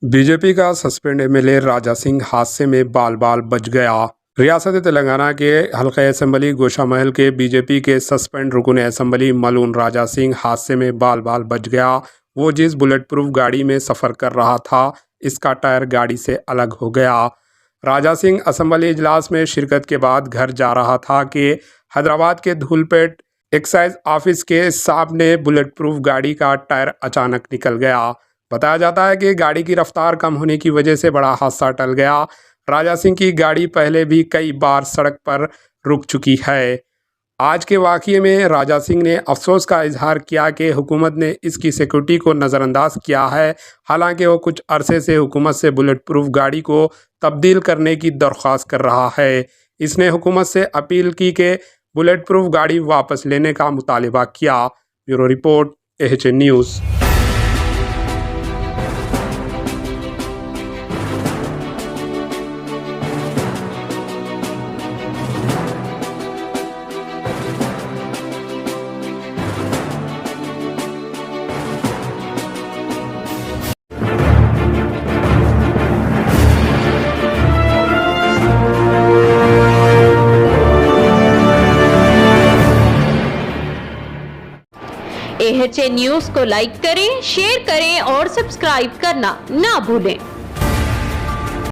BJP का suspend MLA Raja Singh हादसे में बाल बाल बच गया। रियासत तेलंगाना के हल्का असम्बली गोशामहल के बीजेपी के सस्पेंड रुकन असम्बली मलून राजा सिंह हादसे में बाल बाल बच गया। वो जिस बुलेट प्रूफ गाड़ी में सफ़र कर रहा था, इसका टायर गाड़ी से अलग हो गया। राजा सिंह असम्बली इजलास में शिरकत के बाद घर जा रहा था कि हैदराबाद के धूलपेट एक्साइज ऑफिस के सामने बुलेट प्रूफ गाड़ी का टायर अचानक निकल गया। बताया जाता है कि गाड़ी की रफ्तार कम होने की वजह से बड़ा हादसा टल गया। राजा सिंह की गाड़ी पहले भी कई बार सड़क पर रुक चुकी है। आज के वाक़ये में राजा सिंह ने अफसोस का इजहार किया कि हुकूमत ने इसकी सिक्योरिटी को नज़रअंदाज किया है। हालांकि वो कुछ अरसे से हुकूमत से बुलेट प्रूफ गाड़ी को तब्दील करने की दरख्वास्त कर रहा है। इसने हुकूमत से अपील की कि बुलेट प्रूफ गाड़ी वापस लेने का मुतालबा किया। Bureau report, AHN news. AHN news को लाइक करें, शेयर करें और सब्सक्राइब करना ना भूलें।